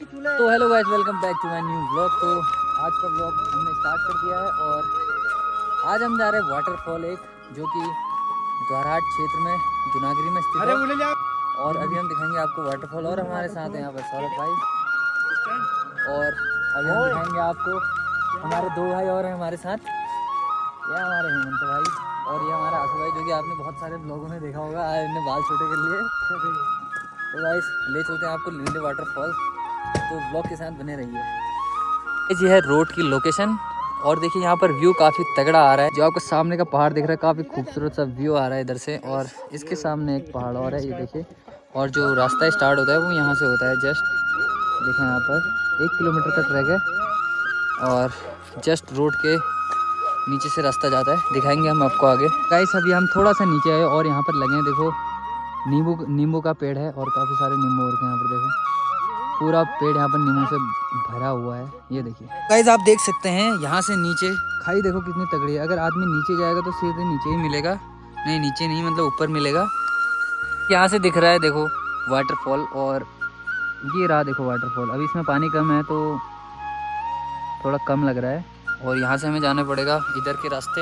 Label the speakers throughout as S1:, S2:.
S1: तो hello guys, welcome back to my new blog. तो आज का ब्लॉग हमने स्टार्ट कर दिया है और आज हम जा रहे हैं वाटरफॉल एक, जो कि द्वारहाट क्षेत्र में दुनागिरी में स्थित है। और अभी हम दिखाएंगे आपको वाटरफॉल। और हमारे साथ हैं यहाँ पर सौरभ भाई, और अभी हम दिखाएंगे आपको हमारे दो भाई और हैं हमारे साथ। ये हमारे हेमंत भाई और ये हमारा आशु भाई, जो कि आपने बहुत सारे ब्लॉगों में देखा होगा। आज इन्हें बाल छोटे कर लिए। तो गाइस ले चलते हैं आपको लीले वाटरफॉल, तो ब्लॉग के साथ बने रहिए। ये है रोड की लोकेशन और देखिए यहाँ पर व्यू काफ़ी तगड़ा आ रहा है। जो आपको सामने का पहाड़ दिख रहा है, काफ़ी खूबसूरत सा व्यू आ रहा है इधर से। और इसके सामने एक पहाड़ और है, ये देखिए। और जो रास्ता स्टार्ट होता है वो यहाँ से होता है। जस्ट देखें यहाँ पर 1 किलोमीटर का ट्रैक है और जस्ट रोड के नीचे से रास्ता जाता है। दिखाएंगे हम आपको आगे। गाइस अभी हम थोड़ा सा नीचे आए और यहाँ पर लगे हैं, देखो नींबू का पेड़ है और काफ़ी सारे नींबू और यहाँ पर देखो पूरा पेड़ यहाँ पर नींबू से भरा हुआ है। ये देखिए गाइस, आप देख सकते हैं यहाँ से नीचे खाई देखो कितनी तगड़ी है। अगर आदमी नीचे जाएगा तो सीधे नीचे ही मिलेगा, नहीं नीचे नहीं मतलब ऊपर मिलेगा। यहाँ से दिख रहा है देखो वाटरफॉल, और ये रहा देखो वाटरफॉल। अभी इसमें पानी कम है तो थोड़ा कम लग रहा है। और यहाँ से हमें जाना पड़ेगा इधर के रास्ते,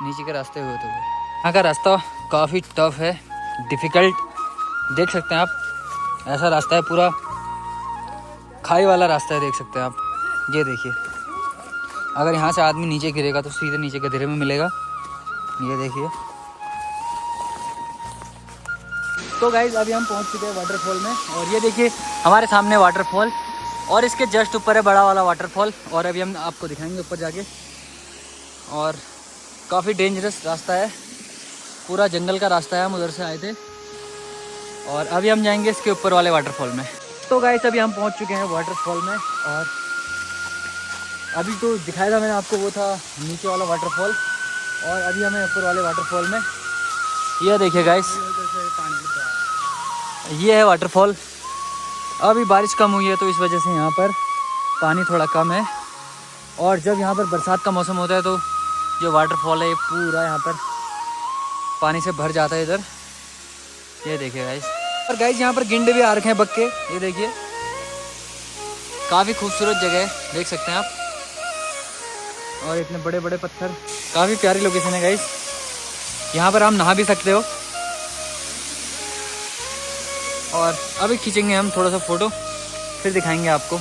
S1: नीचे के रास्ते होते हुए। यहाँ का रास्ता काफ़ी टफ है, डिफ़िकल्ट। देख सकते हैं आप, ऐसा रास्ता है, पूरा खाई वाला रास्ता है, देख सकते हैं आप। ये देखिए, अगर यहाँ से आदमी नीचे गिरेगा तो सीधे नीचे गधेरे में मिलेगा। ये देखिए। तो गाइज अभी हम पहुँच चुके हैं वाटरफॉल में, और ये देखिए हमारे सामने वाटरफॉल और इसके जस्ट ऊपर है बड़ा वाला वाटरफॉल। और अभी हम आपको दिखाएंगे ऊपर जाके। और काफ़ी डेंजरस रास्ता है, पूरा जंगल का रास्ता है, हम उधर से आए थे। और अभी हम जाएंगे इसके ऊपर वाले वाटरफॉल में। तो गाइस अभी हम पहुंच चुके हैं वाटरफॉल में, और अभी तो दिखाया था मैंने आपको, वो था नीचे वाला वाटरफॉल। और अभी हमें ऊपर वाले वाटरफॉल में, ये देखिए गाइस, ये है वाटरफॉल। अभी बारिश कम हुई है तो इस वजह से यहाँ पर पानी थोड़ा कम है। और जब यहाँ पर बरसात का मौसम होता है तो जो वाटरफॉल है ये पूरा यहाँ पर पानी से भर जाता है इधर। ये देखिए गाइस। और गाइस यहाँ पर गिंडे भी आ रखे हैं बक्के, ये देखिए। काफ़ी खूबसूरत जगह है, देख सकते हैं आप। और इतने बड़े बड़े पत्थर, काफ़ी प्यारी लोकेशन है गाइस। यहाँ पर हम नहा भी सकते हो। और अभी खींचेंगे हम थोड़ा सा फ़ोटो, फिर दिखाएंगे आपको।